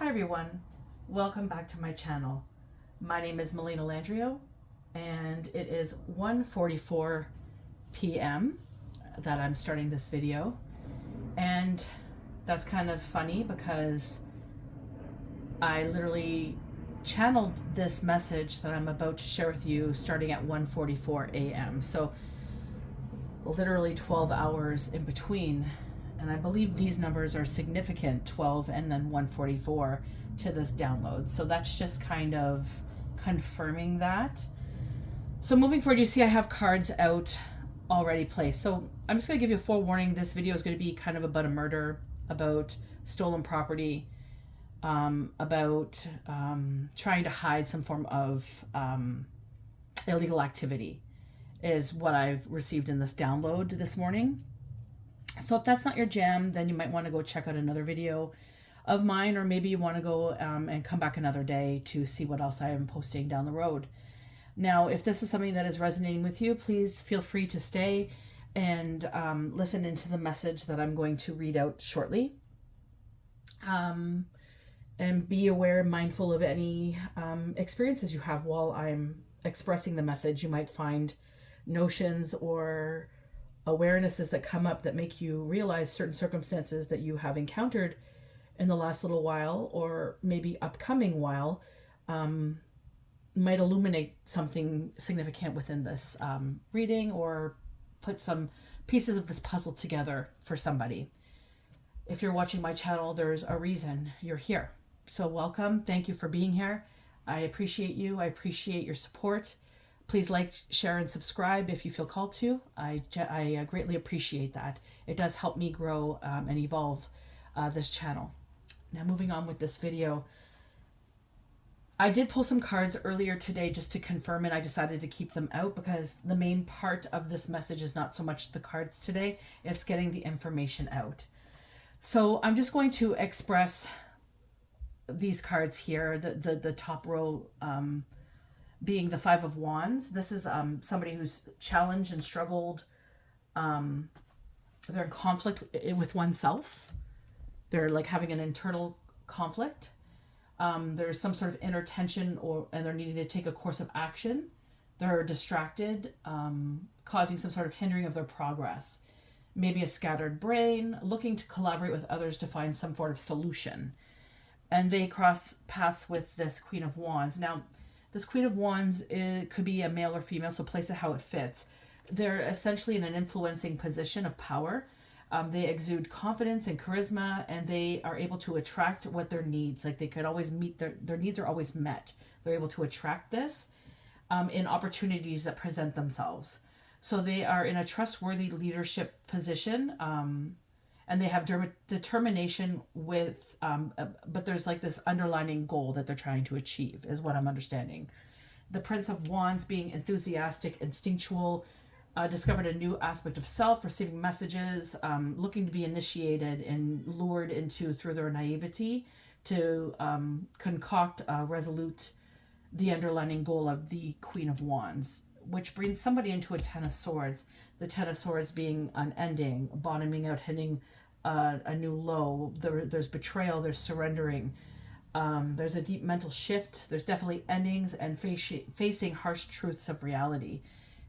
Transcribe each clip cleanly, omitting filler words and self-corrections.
Hi everyone, welcome back to my channel. My name is Melina Landrio and it is 1:44 p.m. that I'm starting this video, and that's kind of funny because I literally channeled this message that I'm about to share with you starting at 1:44 a.m. So literally 12 hours in between, and I believe these numbers are significant, 12 and then 144 to this download. So that's just kind of confirming that. So moving forward, you see I have cards out already placed. So I'm just going to give you a forewarning. This video is going to be kind of about a murder, about stolen property, about trying to hide some form of illegal activity is what I've received in this download this morning. So if that's not your jam, then you might want to go check out another video of mine, or maybe you want to go and come back another day to see what else I am posting down the road. Now, if this is something that is resonating with you, please feel free to stay and listen into the message that I'm going to read out shortly. And be aware, mindful of any experiences you have while I'm expressing the message. You might find notions or awarenesses that come up that make you realize certain circumstances that you have encountered in the last little while, or maybe upcoming while, might illuminate something significant within this reading, or put some pieces of this puzzle together for somebody. If you're watching my channel, there's a reason you're here. So welcome. Thank you for being here. I appreciate you. I appreciate your support. Please like, share, and subscribe if you feel called to. I greatly appreciate that. It does help me grow and evolve this channel. Now, moving on with this video. I did pull some cards earlier today just to confirm it. I decided to keep them out because the main part of this message is not so much the cards today. It's getting the information out. So I'm just going to express these cards here. The top row being the Five of Wands. This is somebody who's challenged and struggled. They're in conflict with oneself. They're like having an internal conflict. There's some sort of inner tension, and they're needing to take a course of action. They're distracted, causing some sort of hindering of their progress. Maybe a scattered brain, looking to collaborate with others to find some sort of solution. And they cross paths with this Queen of Wands. Now, this Queen of Wands, it could be a male or female, so place it how it fits. They're essentially in an influencing position of power. They exude confidence and charisma, and they are able to attract what their needs. Like they could always meet their needs are always met. They're able to attract this in opportunities that present themselves. So they are in a trustworthy leadership position, and they have determination with, but there's like this underlining goal that they're trying to achieve, is what I'm understanding. The Prince of Wands being enthusiastic, instinctual, discovered a new aspect of self, receiving messages, looking to be initiated and lured into through their naivety to concoct, resolute the underlining goal of the Queen of Wands, which brings somebody into a Ten of Swords. The Ten of Swords being unending, bottoming out, hitting a new low. There's betrayal, there's surrendering. There's a deep mental shift. There's definitely endings and facing harsh truths of reality.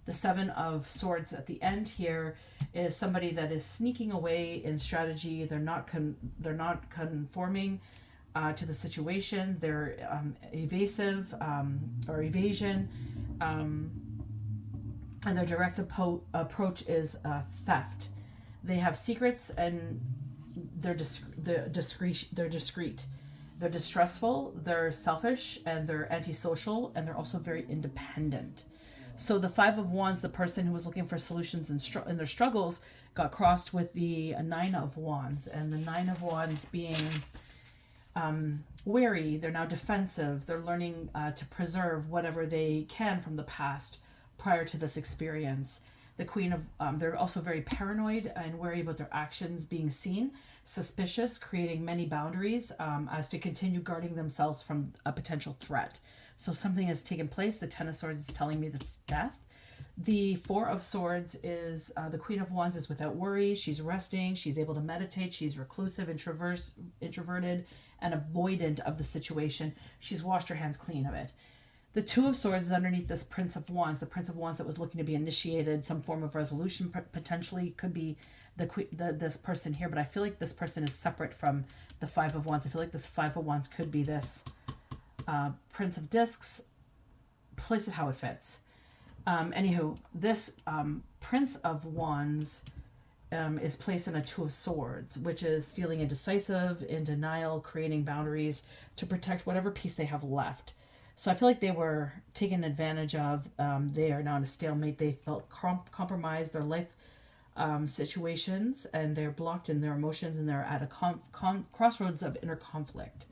The Seven of Swords at the end here is somebody that is sneaking away in strategy. They're not conforming to the situation. They're evasive or evasion, and their direct approach is theft. They have secrets, and they're discreet. They're distrustful. They're selfish, and they're antisocial, and they're also very independent. So the Five of Wands, the person who was looking for solutions in their struggles, got crossed with the Nine of Wands. And the Nine of Wands being wary, they're now defensive. They're learning to preserve whatever they can from the past prior to this experience. The Queen of, they're also very paranoid and wary about their actions being seen, suspicious, creating many boundaries as to continue guarding themselves from a potential threat. So something has taken place. The Ten of Swords is telling me that's death. The Four of Swords is the Queen of Wands is without worry. She's resting. She's able to meditate. She's reclusive, introverted, and avoidant of the situation. She's washed her hands clean of it. The Two of Swords is underneath this Prince of Wands. The Prince of Wands that was looking to be initiated, some form of resolution potentially could be this person here. But I feel like this person is separate from the Five of Wands. I feel like this Five of Wands could be this Prince of Discs. Place it how it fits. Anywho, this Prince of Wands is placed in a Two of Swords, which is feeling indecisive, in denial, creating boundaries to protect whatever piece they have left. So I feel like they were taken advantage of. They are now in a stalemate. They felt compromised, their life situations, and they're blocked in their emotions, and they're at a crossroads of inner conflict.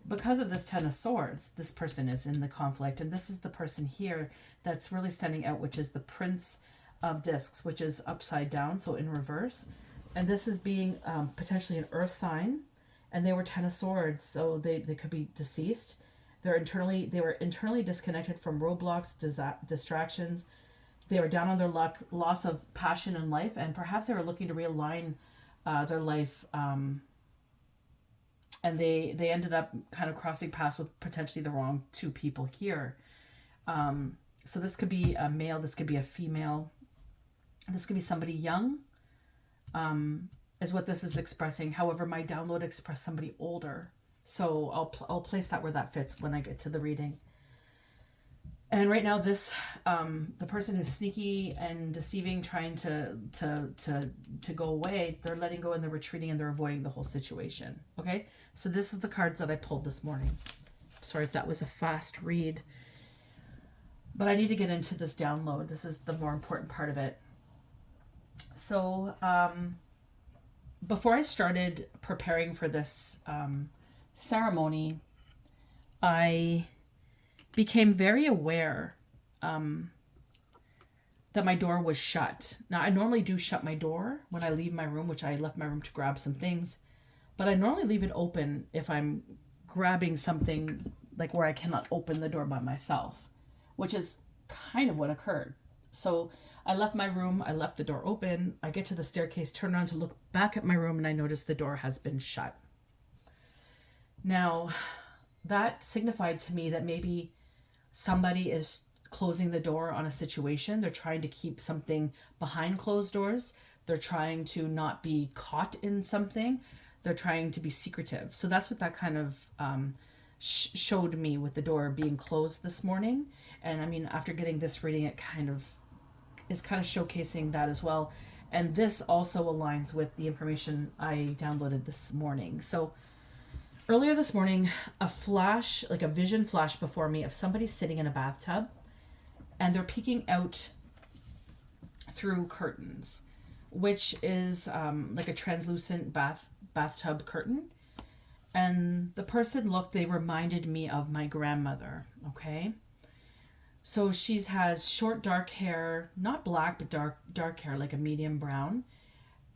Because of this Ten of Swords, this person is in the conflict, and this is the person here that's really standing out, which is the Prince of Discs, which is upside down, so in reverse. And this is being potentially an earth sign, and they were Ten of Swords, so they could be deceased. They were internally disconnected from roadblocks, distractions. They were down on their luck, loss of passion in life, and perhaps they were looking to realign their life. And they ended up kind of crossing paths with potentially the wrong two people here. So this could be a male, this could be a female, this could be somebody young, is what this is expressing. However, my download expressed somebody older. So I'll place that where that fits when I get to the reading. And right now, this the person who's sneaky and deceiving, trying to go away, they're letting go and they're retreating and they're avoiding the whole situation. Okay, so this is the cards that I pulled this morning. Sorry if that was a fast read, but I need to get into this download. This is the more important part of it. So before I started preparing for this ceremony, I became very aware that my door was shut. Now, I normally do shut my door when I leave my room, which I left my room to grab some things, but I normally leave it open if I'm grabbing something like where I cannot open the door by myself, which is kind of what occurred. So I left my room, I left the door open, I get to the staircase, turn around to look back at my room, and I notice the door has been shut. Now, that signified to me that maybe somebody is closing the door on a situation. They're trying to keep something behind closed doors. They're trying to not be caught in something. They're trying to be secretive. So that's what that kind of showed me with the door being closed this morning. And I mean, after getting this reading, it is kind of showcasing that as well. And this also aligns with the information I downloaded this morning. So earlier this morning, a flash, like a vision flashed before me of somebody sitting in a bathtub, and they're peeking out through curtains, which is like a translucent bathtub curtain. And the person they reminded me of my grandmother, okay? So she has short dark hair, not black, but dark hair, like a medium brown.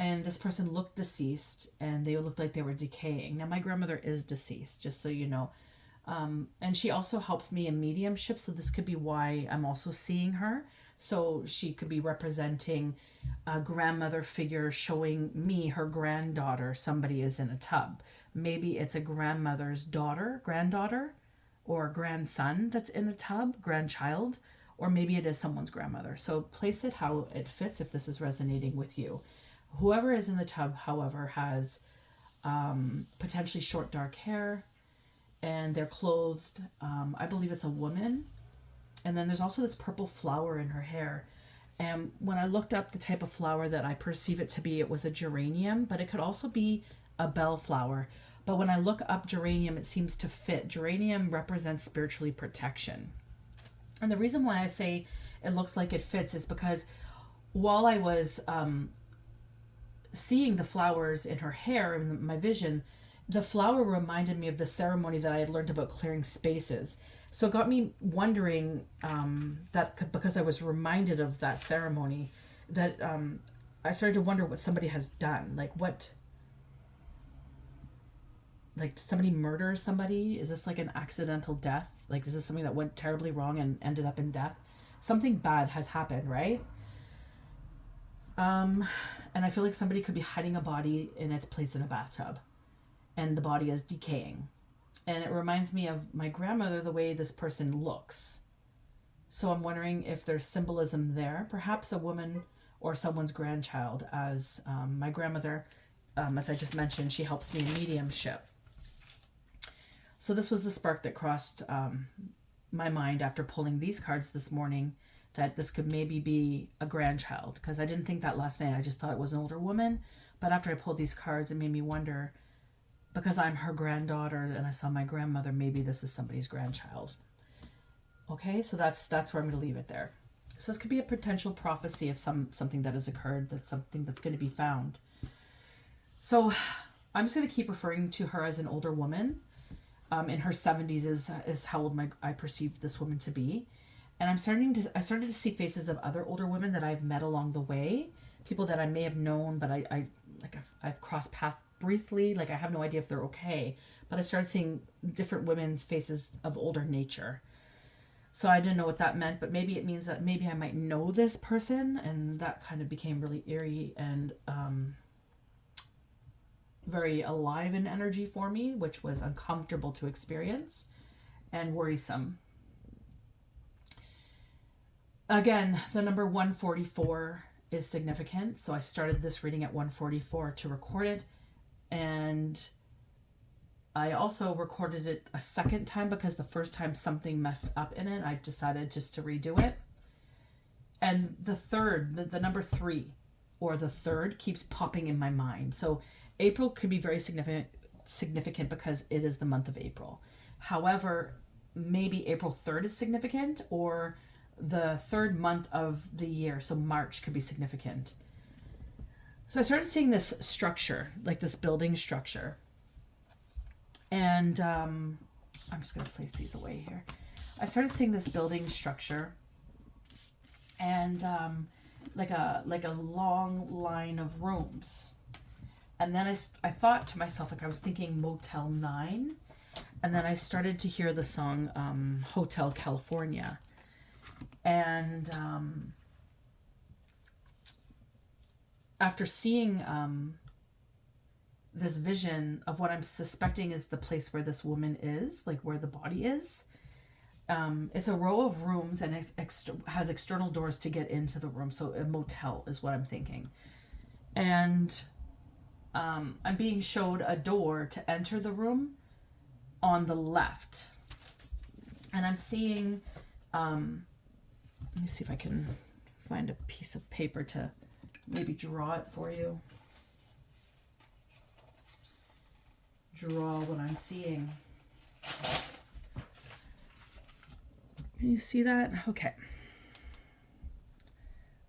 And this person looked deceased, and they looked like they were decaying. Now, my grandmother is deceased, just so you know. And she also helps me in mediumship, so this could be why I'm also seeing her. So she could be representing a grandmother figure showing me her granddaughter. Somebody is in a tub. Maybe it's a grandmother's granddaughter, or grandson that's in a tub, grandchild, or maybe it is someone's grandmother. So place it how it fits if this is resonating with you. Whoever is in the tub, however, has potentially short dark hair, and they're clothed. I believe it's a woman. And then there's also this purple flower in her hair. And when I looked up the type of flower that I perceive it to be, it was a geranium, but it could also be a bellflower. But when I look up geranium, it seems to fit. Geranium represents spiritually protection. And the reason why I say it looks like it fits is because while I was seeing the flowers in her hair in my vision, the flower reminded me of the ceremony that I had learned about clearing spaces. So it got me wondering that because I was reminded of that ceremony, that I started to wonder what somebody has done. Did somebody murder somebody? Is this like an accidental death? Like, is this something that went terribly wrong and ended up in death? something bad has happened, right? And I feel like somebody could be hiding a body in its place in a bathtub, and the body is decaying. And it reminds me of my grandmother, the way this person looks. So I'm wondering if there's symbolism there, perhaps a woman or someone's grandchild, as my grandmother, as I just mentioned, she helps me in mediumship. So this was the spark that crossed my mind after pulling these cards this morning, that this could maybe be a grandchild, because I didn't think that last night. I just thought it was an older woman. But after I pulled these cards, it made me wonder, because I'm her granddaughter and I saw my grandmother, maybe this is somebody's grandchild. Okay, so that's where I'm going to leave it there. So this could be a potential prophecy of something that has occurred, that's something that's going to be found. So I'm just going to keep referring to her as an older woman. In her 70s is how old I perceive this woman to be. And I started to see faces of other older women that I've met along the way, people that I may have known, but I've crossed paths briefly. Like, I have no idea if they're okay, but I started seeing different women's faces of older nature. So I didn't know what that meant, but maybe it means that maybe I might know this person, and that kind of became really eerie and very alive in energy for me, which was uncomfortable to experience and worrisome. Again, the number 144 is significant. So I started this reading at 144 to record it. And I also recorded it a second time because the first time something messed up in it. I decided just to redo it. And the third, the number 3, or the third, keeps popping in my mind. So April could be very significant because it is the month of April. However, maybe April 3rd is significant, or the third month of the year, so March, could be significant. So I started seeing this structure, like this building structure. And I'm just going to place these away here. I started seeing this building structure, and like a long line of rooms. And then I thought to myself, like, I was thinking Motel 9. And then I started to hear the song Hotel California. And after seeing this vision of what I'm suspecting is the place where this woman is, like where the body is, it's a row of rooms, and it has external doors to get into the room. So a motel is what I'm thinking. And I'm being showed a door to enter the room on the left. And I'm seeing, let me see if I can find a piece of paper to maybe draw it for you. Draw what I'm seeing. Can you see that? Okay.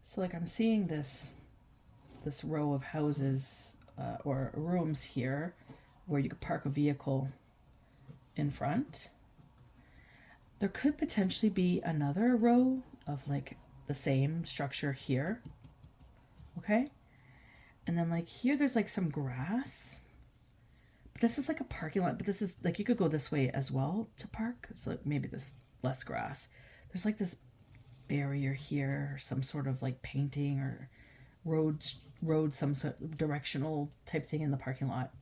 So like I'm seeing this row of houses or rooms here where you could park a vehicle in front. There could potentially be another row of like the same structure here. Okay. And then like here, there's like some grass. But this is like a parking lot, but this is like, you could go this way as well to park. So maybe this less grass. There's like this barrier here, some sort of like painting or road, some sort of directional type thing in the parking lot.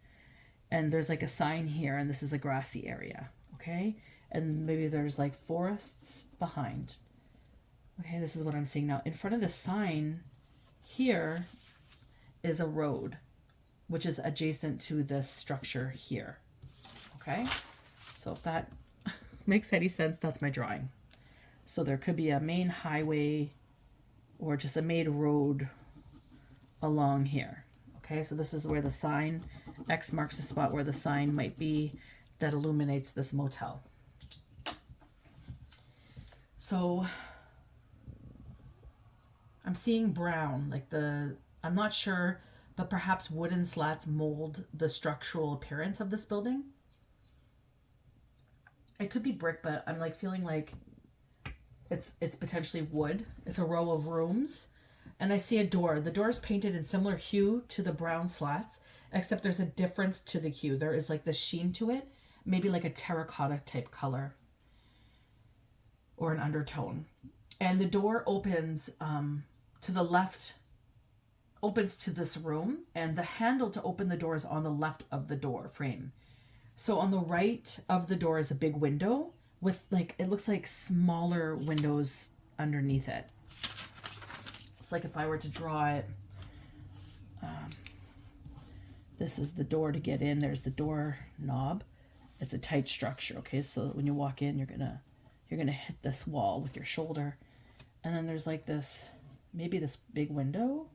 And there's like a sign here, and this is a grassy area. Okay. And maybe there's like forests behind. Okay, this is what I'm seeing now. In front of the sign here is a road, which is adjacent to this structure here. Okay, so if that makes any sense, that's my drawing. So there could be a main highway or just a main road along here. Okay, so this is where the sign, X marks the spot where the sign might be that illuminates this motel. So I'm seeing brown, like I'm not sure, but perhaps wooden slats mold the structural appearance of this building. It could be brick, but I'm like feeling like it's potentially wood. It's a row of rooms, and I see a door. The door is painted in similar hue to the brown slats, except there's a difference to the hue. There is like the sheen to it, maybe like a terracotta type color or an undertone. And the door opens to the left, opens to this room, and the handle to open the door is on the left of the door frame. So on the right of the door is a big window with like, it looks like smaller windows underneath it. It's like if I were to draw it, this is the door to get in. There's the door knob. It's a tight structure. Okay, so when you walk in, you're gonna hit this wall with your shoulder, and then there's like this, maybe this big window,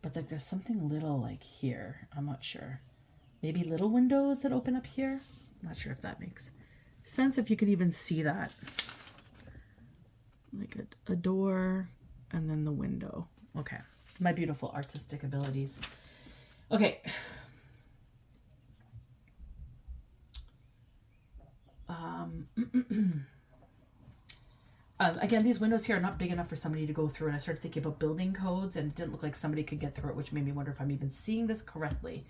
but like there's something little like here. I'm not sure. Maybe little windows that open up here. I'm not sure if that makes sense. If you could even see that, like a door, and then the window. Okay, my beautiful artistic abilities. Okay. Again, these windows here are not big enough for somebody to go through, and I started thinking about building codes, and it didn't look like somebody could get through it, which made me wonder if I'm even seeing this correctly.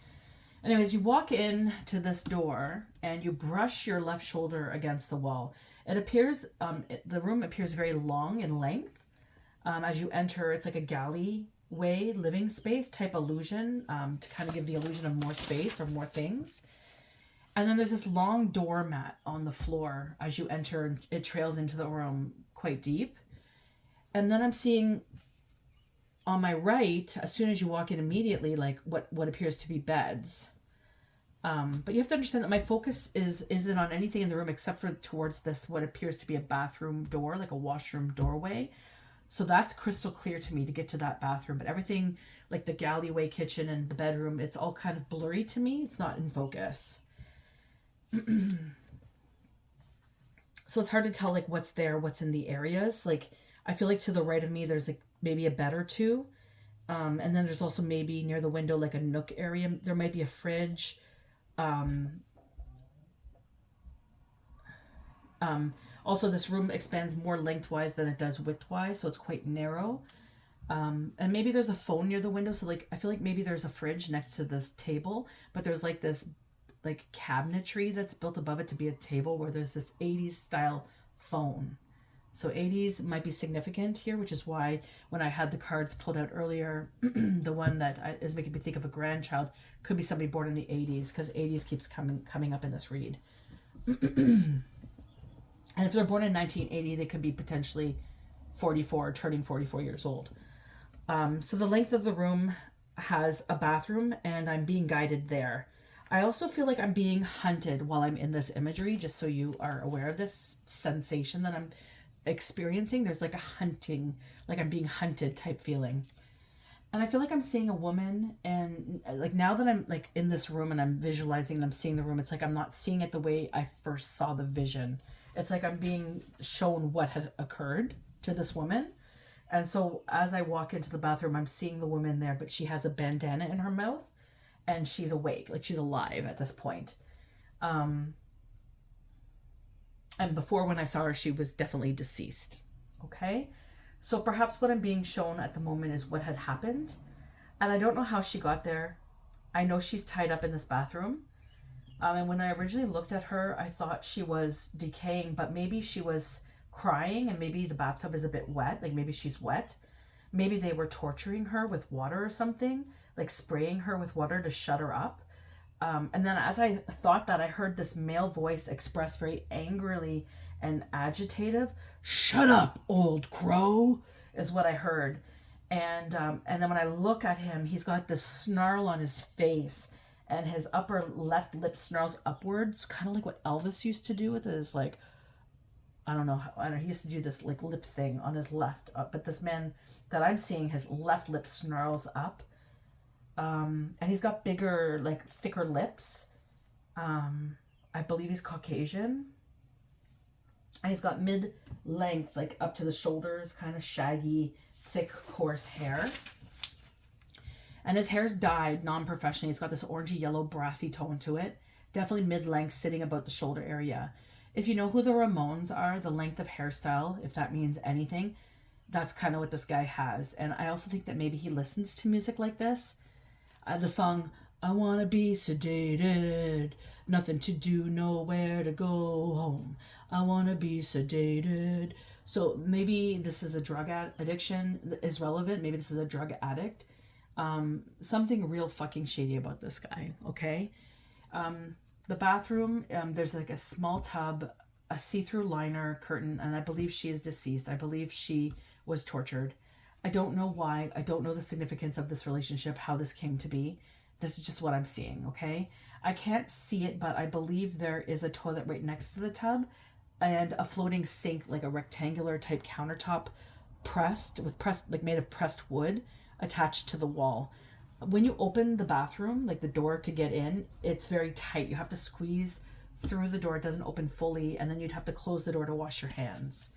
Anyways, you walk in to this door, and you brush your left shoulder against the wall. It appears, the room appears very long in length. As you enter, it's like a galleyway living space type illusion, to kind of give the illusion of more space or more things. And then there's this long doormat on the floor as you enter, and it trails into the room quite deep. And then I'm seeing on my right, as soon as you walk in immediately, like what appears to be beds. But you have to understand that my focus isn't on anything in the room except for towards this, what appears to be a bathroom door, like a washroom doorway. So that's crystal clear to me to get to that bathroom. But everything like the galleyway kitchen and the bedroom, it's all kind of blurry to me. It's not in focus. So it's hard to tell like what's there, what's in the areas. Like I feel like to the right of me, there's like maybe a bed or two. And then there's also maybe near the window, like a nook area. There might be a fridge. Also this room expands more lengthwise than it does widthwise. So it's quite narrow. And maybe there's a phone near the window. So like, I feel like maybe there's a fridge next to this table, but there's like this like cabinetry that's built above it to be a table where there's this 80s style phone. So 80s might be significant here, which is why when I had the cards pulled out earlier, the one that is making me think of a grandchild could be somebody born in the 80s, because 80s keeps coming up in this read. And if they're born in 1980, they could be potentially 44, turning 44 years old. So the length of the room has a bathroom, and I'm being guided there. I also feel like I'm being hunted while I'm in this imagery, just so you are aware of this sensation that I'm experiencing. There's like a hunting, like I'm being hunted type feeling. And I feel like I'm seeing a woman, and like now that I'm like in this room and I'm visualizing and I'm seeing the room, it's like I'm not seeing it the way I first saw the vision. It's like I'm being shown what had occurred to this woman. And so as I walk into the bathroom, I'm seeing the woman there, but she has a bandana in her mouth. And she's awake, like she's alive at this point. And before when I saw her, she was definitely deceased. Okay? So perhaps what I'm being shown at the moment is what had happened. And I don't know how she got there. I know she's tied up in this bathroom. And when I originally looked at her, I thought she was decaying, but maybe she was crying, and maybe the bathtub is a bit wet. Like maybe she's wet. Maybe they were torturing her with water or something, like spraying her with water to shut her up. And then as I thought that, I heard this male voice express very angrily and agitative, "Shut up, old crow," is what I heard. And then when I look at him, he's got this snarl on his face, and his upper left lip snarls upwards, kind of like what Elvis used to do with his, like, I don't know, he used to do this like lip thing on his left, but this man that I'm seeing, his left lip snarls up. And he's got bigger, like thicker lips. I believe he's Caucasian. And he's got mid-length, like up to the shoulders, kind of shaggy, thick, coarse hair. And his hair's dyed non-professionally. It's got this orangey yellow brassy tone to it. Definitely mid-length, sitting about the shoulder area. If you know who the Ramones are, the length of hairstyle, if that means anything, that's kind of what this guy has. And I also think that maybe he listens to music like this. The song, "I wanna be sedated, nothing to do, nowhere to go home. I wanna be sedated, So maybe this is a drug addiction is relevant. Maybe this is a drug addict. Something real fucking shady about this guy, okay? The bathroom, there's like a small tub, a see-through liner curtain, and I believe she is deceased. I believe she was tortured. I don't know why. I don't know the significance of this relationship, how this came to be. This is just what I'm seeing, okay? I can't see it, but I believe there is a toilet right next to the tub and a floating sink, like a rectangular type countertop like made of pressed wood attached to the wall. When you open the bathroom, like the door to get in, it's very tight. You have to squeeze through the door. It doesn't open fully, and then you'd have to close the door to wash your hands.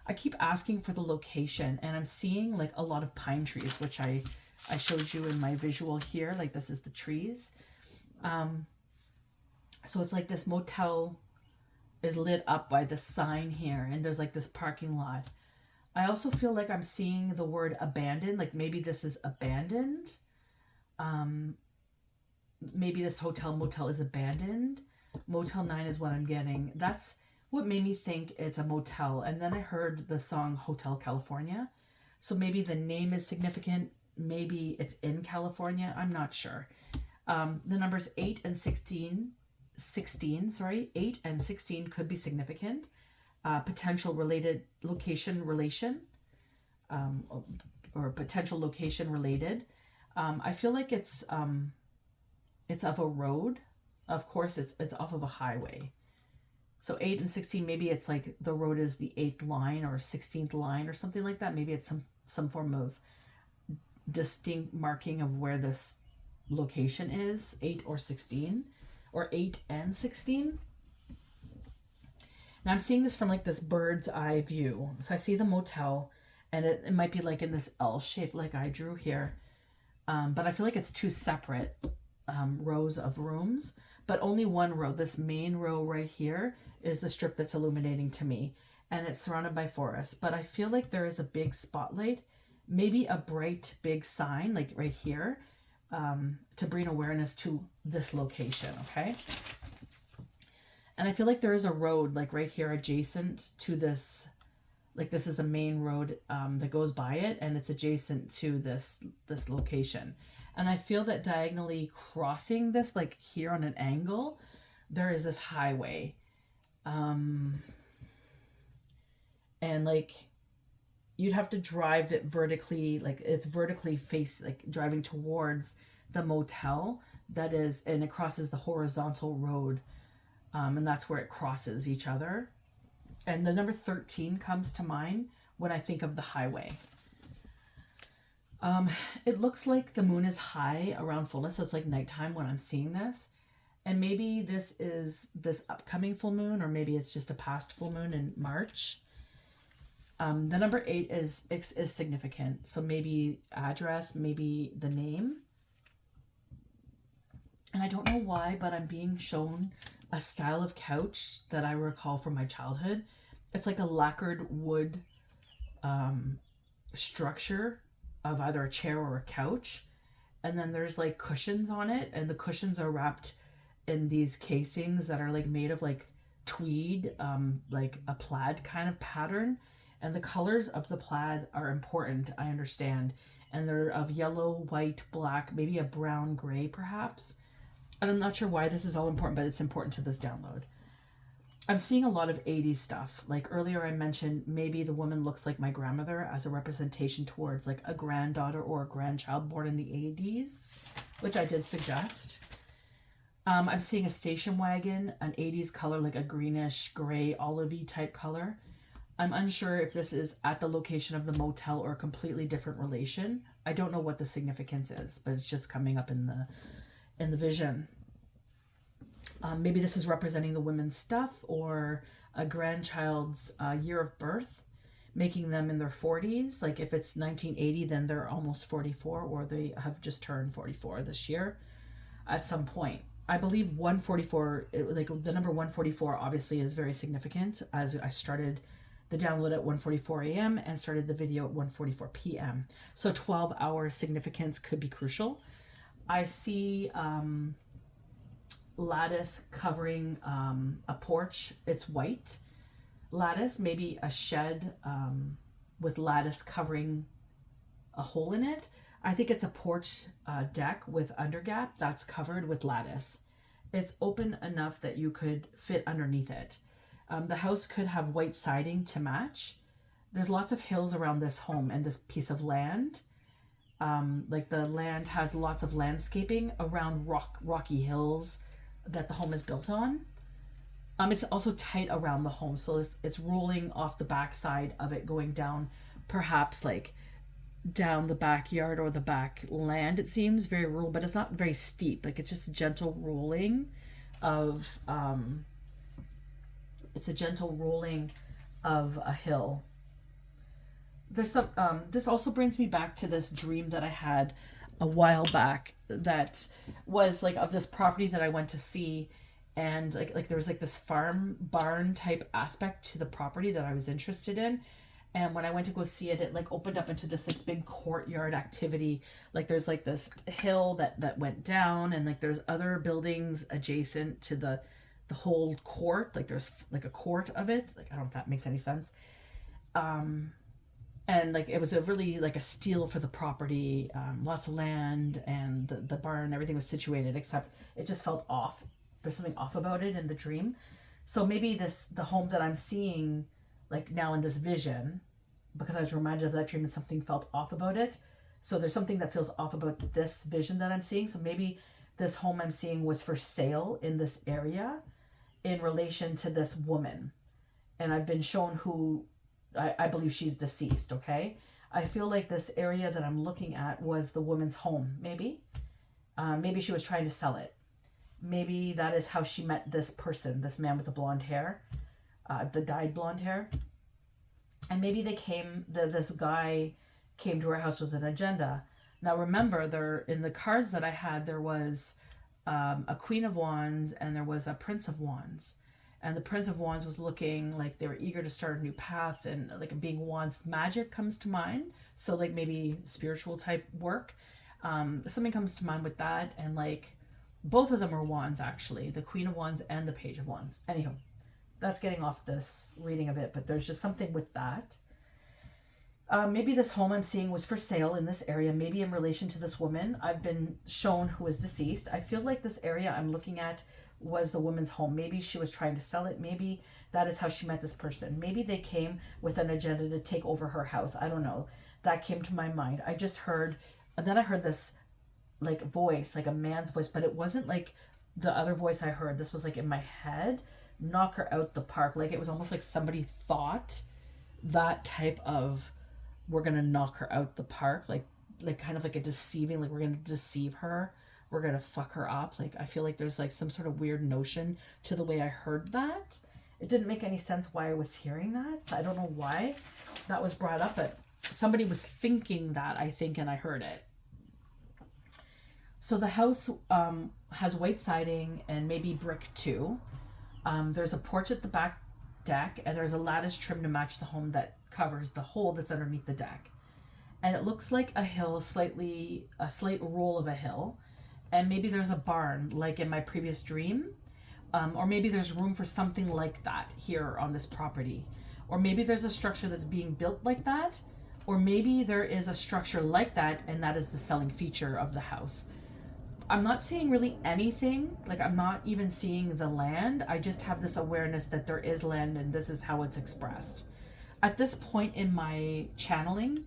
I keep asking for the location, and I'm seeing like a lot of pine trees, which I showed you in my visual here. Like this is the trees. So it's like this motel is lit up by this sign here, and there's like this parking lot. I also feel like I'm seeing the word abandoned, like maybe this is abandoned. Maybe this motel is abandoned. Motel 9 is what I'm getting. That's what made me think it's a motel. And then I heard the song Hotel California. So maybe the name is significant. Maybe it's in California. I'm not sure. The numbers 8 and 16, 8 and 16 could be significant. Potential related location relation, or potential location related. I feel like it's of a road. Of course, it's off of a highway. So 8 and 16, maybe it's like the road is the 8th line or 16th line or something like that. Maybe it's some form of distinct marking of where this location is, 8 or 16, or 8 and 16. Now I'm seeing this from like this bird's eye view. So I see the motel, and it might be like in this L shape like I drew here. But I feel like it's two separate rows of rooms, but only one row. This main row right here is the strip that's illuminating to me, and it's surrounded by forest. But I feel like there is a big spotlight, maybe a bright big sign like right here, to bring awareness to this location, okay? And I feel like there is a road like right here adjacent to this, like this is the main road that goes by it, and it's adjacent to this location. And I feel that diagonally crossing this, like here on an angle, there is this highway. And like you'd have to drive it vertically, like it's vertically like driving towards the motel that is, and it crosses the horizontal road. And that's where it crosses each other. And the number 13 comes to mind when I think of the highway. It looks like the moon is high around fullness, so it's like nighttime when I'm seeing this. And maybe this is this upcoming full moon, or maybe it's just a past full moon in March. The number 8 is significant. So maybe address, maybe the name. And I don't know why, but I'm being shown a style of couch that I recall from my childhood. It's like a lacquered wood structure of either a chair or a couch. And then there's like cushions on it, and the cushions are wrapped in these casings that are like made of like tweed, like a plaid kind of pattern. And the colors of the plaid are important, I understand. And they're of yellow, white, black, maybe a brown gray perhaps. And I'm not sure why this is all important, but it's important to this download. I'm seeing a lot of 80s stuff. Like earlier I mentioned, maybe the woman looks like my grandmother as a representation towards like a granddaughter or a grandchild born in the 80s, which I did suggest. I'm seeing a station wagon, an 80s color, like a greenish, gray, olivey type color. I'm unsure if this is at the location of the motel or a completely different relation. I don't know what the significance is, but it's just coming up in the vision. Maybe this is representing the women's stuff or a grandchild's year of birth, making them in their 40s. Like if it's 1980, then they're almost 44, or they have just turned 44 this year at some point. I believe 144, like the number 144 obviously is very significant, as I started the download at 1:44 a.m. and started the video at 1:44 p.m. So 12-hour significance could be crucial. I see lattice covering a porch. It's white, lattice, maybe a shed with lattice covering a hole in it. I think it's a porch deck with undergap that's covered with lattice. It's open enough that you could fit underneath it. The house could have white siding to match. There's lots of hills around this home and this piece of land. Like the land has lots of landscaping around rocky hills that the home is built on. It's also tight around the home, so it's rolling off the backside of it, going down, perhaps like down the backyard or the back land. It seems very rural, but it's not very steep. Like it's just a gentle rolling of it's a gentle rolling of a hill. There's some this also brings me back to this dream that I had a while back that was like of this property that I went to see, and like there was like this farm barn type aspect to the property that I was interested in. And when I went to go see it, it like opened up into this like big courtyard activity. Like there's like this hill that went down, and like there's other buildings adjacent to the whole court. Like there's like a court of it. Like I don't know if that makes any sense. And like it was a really like a steal for the property, lots of land, and the barn, everything was situated, except it just felt off. There's something off about it in the dream. So maybe the home that I'm seeing like now in this vision, because I was reminded of that dream and something felt off about it. So there's something that feels off about this vision that I'm seeing. So maybe this home I'm seeing was for sale in this area in relation to this woman. And I've been shown who I believe she's deceased, okay? I feel like this area that I'm looking at was the woman's home, maybe. Maybe she was trying to sell it. Maybe that is how she met this person, this man with the blonde hair, the dyed blonde hair. And maybe this guy came to her house with an agenda. Now remember, there in the cards that I had, there was a Queen of Wands and there was a Prince of Wands. And the Prince of Wands was looking like they were eager to start a new path, and like being wands, magic comes to mind. So like maybe spiritual type work. Something comes to mind with that. And like both of them are wands, actually, the Queen of Wands and the Page of Wands. Anyhow, that's getting off this reading of it, but there's just something with that. Maybe this home I'm seeing was for sale in this area, maybe in relation to this woman I've been shown who is deceased. I feel like this area I'm looking at was the woman's home. Maybe she was trying to sell it. Maybe that is how she met this person. Maybe they came with an agenda to take over her house. I don't know. That came to my mind. I just heard, and then I heard this like voice, like a man's voice, but it wasn't like the other voice I heard. This was like in my head, knock her out the park. Like it was almost like somebody thought that type of, we're going to knock her out the park. Like kind of like a deceiving, like we're going to deceive her. We're going to fuck her up. Like, I feel like there's like some sort of weird notion to the way I heard that. It didn't make any sense why I was hearing that. So I don't know why that was brought up, but somebody was thinking that, I think, and I heard it. So the house has white siding and maybe brick too. There's a porch at the back deck, and there's a lattice trim to match the home that covers the hole that's underneath the deck. And it looks like a hill, a slight roll of a hill. And maybe there's a barn, like in my previous dream. Or maybe there's room for something like that here on this property. Or maybe there's a structure that's being built like that. Or maybe there is a structure like that, and that is the selling feature of the house. I'm not seeing really anything. Like, I'm not even seeing the land. I just have this awareness that there is land, and this is how it's expressed. At this point in my channeling,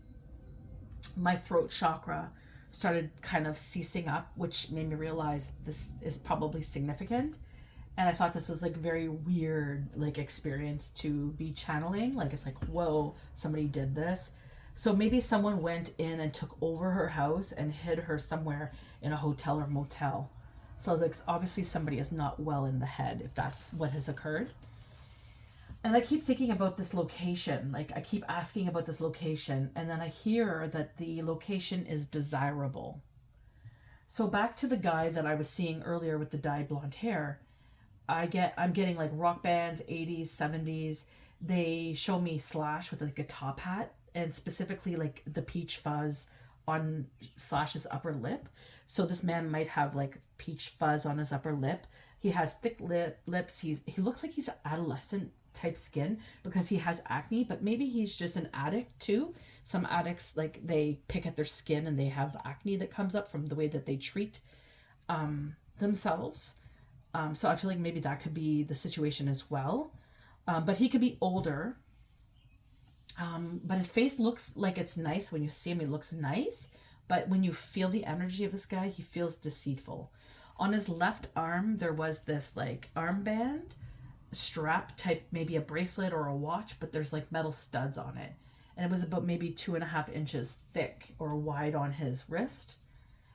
my throat chakra started kind of ceasing up, which made me realize this is probably significant. And I thought this was like very weird, like experience to be channeling. Like, it's like, whoa, somebody did this. So maybe someone went in and took over her house and hid her somewhere in a hotel or motel. So like, obviously somebody is not well in the head if that's what has occurred. And I keep thinking about this location. Like, I keep asking about this location, and then I hear that the location is desirable. So back to the guy that I was seeing earlier with the dyed blonde hair, I'm getting like rock bands, 80s, 70s. They show me Slash with like a top hat, and specifically like the peach fuzz on Slash's upper lip. So this man might have like peach fuzz on his upper lip. He has thick lips. He looks like he's adolescent type skin because he has acne, but maybe he's just an addict too. Some addicts, like, they pick at their skin and they have acne that comes up from the way that they treat themselves. So I feel like maybe that could be the situation as well. But he could be older. But his face looks like it's nice. When you see him, he looks nice. But when you feel the energy of this guy, he feels deceitful. On his left arm, there was this like armband strap type, maybe a bracelet or a watch, but there's like metal studs on it. And it was about maybe 2.5 inches thick or wide on his wrist.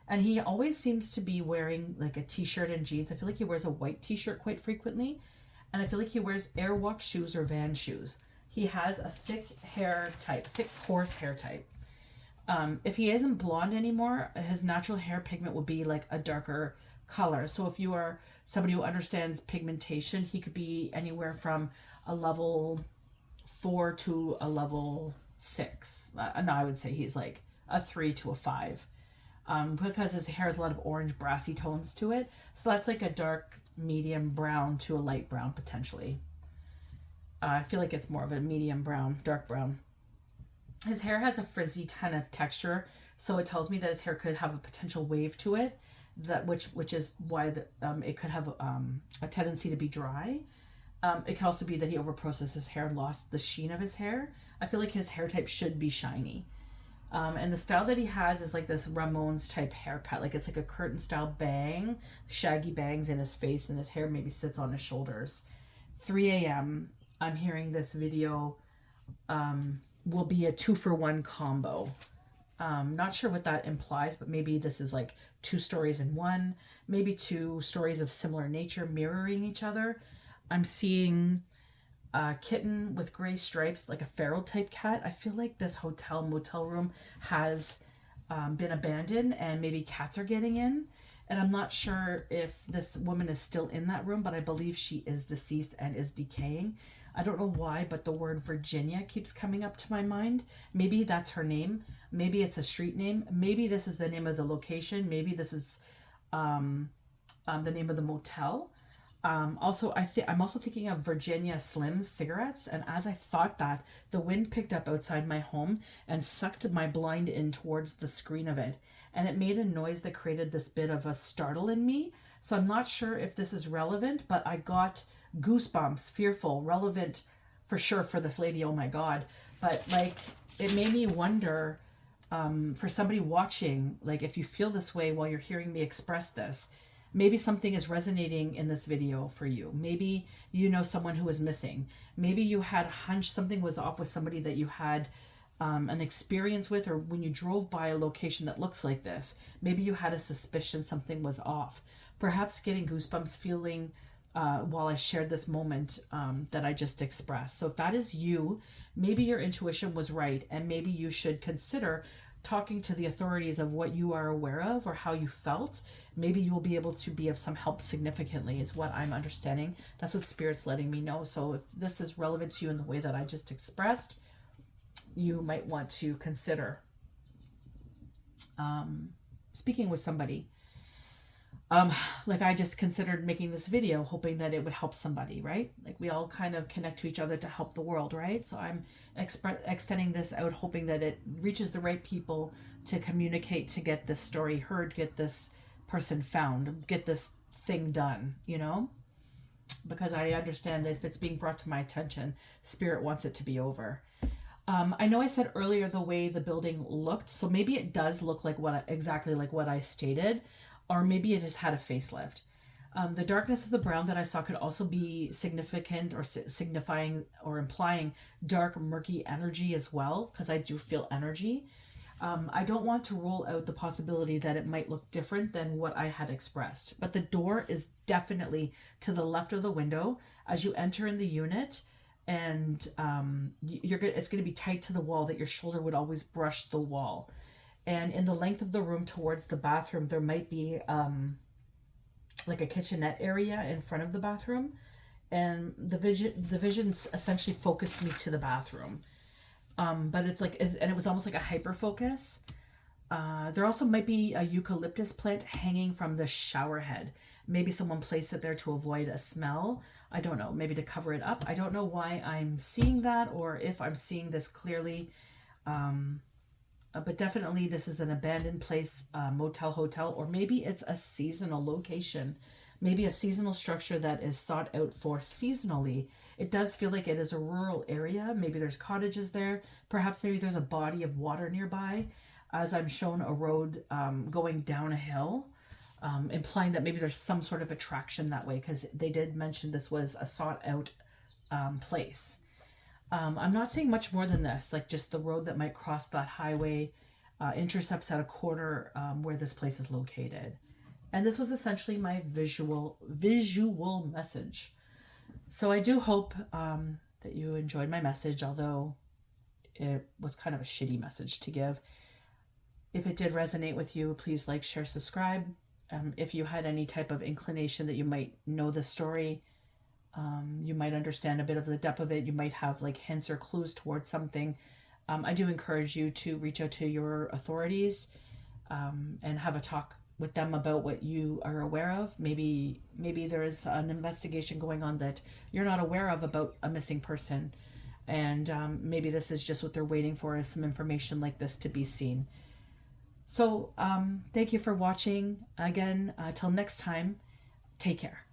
And he always seems to be wearing like a t-shirt and jeans. I feel like he wears a white t-shirt quite frequently. And I feel like he wears Airwalk shoes or Van shoes. He has a thick hair type, thick coarse hair type. If he isn't blonde anymore, his natural hair pigment would be like a darker color. So if you are somebody who understands pigmentation, he could be anywhere from a level 4 to a level 6. No, I would say he's like a 3 to a 5. Because his hair has a lot of orange brassy tones to it. So that's like a dark medium brown to a light brown potentially. I feel like it's more of a medium brown, dark brown. His hair has a frizzy kind of texture, so it tells me that his hair could have a potential wave to it, that which is why it could have a tendency to be dry. It could also be that he overprocessed his hair and lost the sheen of his hair. I feel like his hair type should be shiny. And the style that he has is like this Ramones type haircut. Like it's like a curtain style bang, shaggy bangs in his face, and his hair maybe sits on his shoulders. 3 a.m. I'm hearing this video will be a 2-for-1 combo. Not sure what that implies, but maybe this is like 2 stories in one, maybe 2 stories of similar nature mirroring each other. I'm seeing a kitten with gray stripes, like a feral type cat. I feel like this hotel motel room has been abandoned and maybe cats are getting in. And I'm not sure if this woman is still in that room, but I believe she is deceased and is decaying. I don't know why, but the word Virginia keeps coming up to my mind. Maybe that's her name. Maybe it's a street name. Maybe this is the name of the location. Maybe this is the name of the motel. I'm also thinking of Virginia Slims cigarettes. And as I thought that, the wind picked up outside my home and sucked my blind in towards the screen of it. And it made a noise that created this bit of a startle in me. So I'm not sure if this is relevant, but I got goosebumps, fearful, relevant for sure for this lady. Oh my God. But like, it made me wonder, for somebody watching, like if you feel this way while you're hearing me express this, maybe something is resonating in this video for you. Maybe you know someone who is missing. Maybe you had a hunch something was off with somebody that you had an experience with, or when you drove by a location that looks like this, maybe you had a suspicion something was off. Perhaps getting goosebumps feeling while I shared this moment that I just expressed. So if that is you, maybe your intuition was right, and maybe you should consider talking to the authorities of what you are aware of or how you felt. Maybe you will be able to be of some help significantly, is what I'm understanding. That's what Spirit's letting me know. So if this is relevant to you in the way that I just expressed, you might want to consider speaking with somebody. Like I just considered making this video hoping that it would help somebody, right? Like we all kind of connect to each other to help the world, right? So I'm extending this out, hoping that it reaches the right people to communicate, to get this story heard, get this person found, get this thing done, you know? Because I understand that if it's being brought to my attention, Spirit wants it to be over. I know I said earlier the way the building looked, so maybe it does look like exactly like what I stated, or maybe it has had a facelift. The darkness of the brown that I saw could also be significant or signifying or implying dark, murky energy as well, because I do feel energy. I don't want to rule out the possibility that it might look different than what I had expressed, but the door is definitely to the left of the window as you enter in the unit, and it's going to be tight to the wall that your shoulder would always brush the wall. And in the length of the room towards the bathroom, there might be like a kitchenette area in front of the bathroom. And the visions essentially focused me to the bathroom. But it's like, and it was almost like a hyper focus. There also might be a eucalyptus plant hanging from the shower head. Maybe someone placed it there to avoid a smell. I don't know, maybe to cover it up. I don't know why I'm seeing that or if I'm seeing this clearly. But definitely this is an abandoned place, motel, hotel, or maybe it's a seasonal location. Maybe a seasonal structure that is sought out for seasonally. It does feel like it is a rural area. Maybe there's cottages there. Perhaps maybe there's a body of water nearby, as I'm shown a road going down a hill, implying that maybe there's some sort of attraction that way, because they did mention this was a sought out place. I'm not saying much more than this, like just the road that might cross that highway intercepts at a corner where this place is located. And this was essentially my visual message. So I do hope that you enjoyed my message, although it was kind of a shitty message to give. If it did resonate with you, please like, share, subscribe. If you had any type of inclination that you might know the story, you might understand a bit of the depth of it, you might have like hints or clues towards something, I do encourage you to reach out to your authorities and have a talk with them about what you are aware of. Maybe there is an investigation going on that you're not aware of about a missing person, and maybe this is just what they're waiting for, is some information like this to be seen. So thank you for watching. Again, till next time, take care.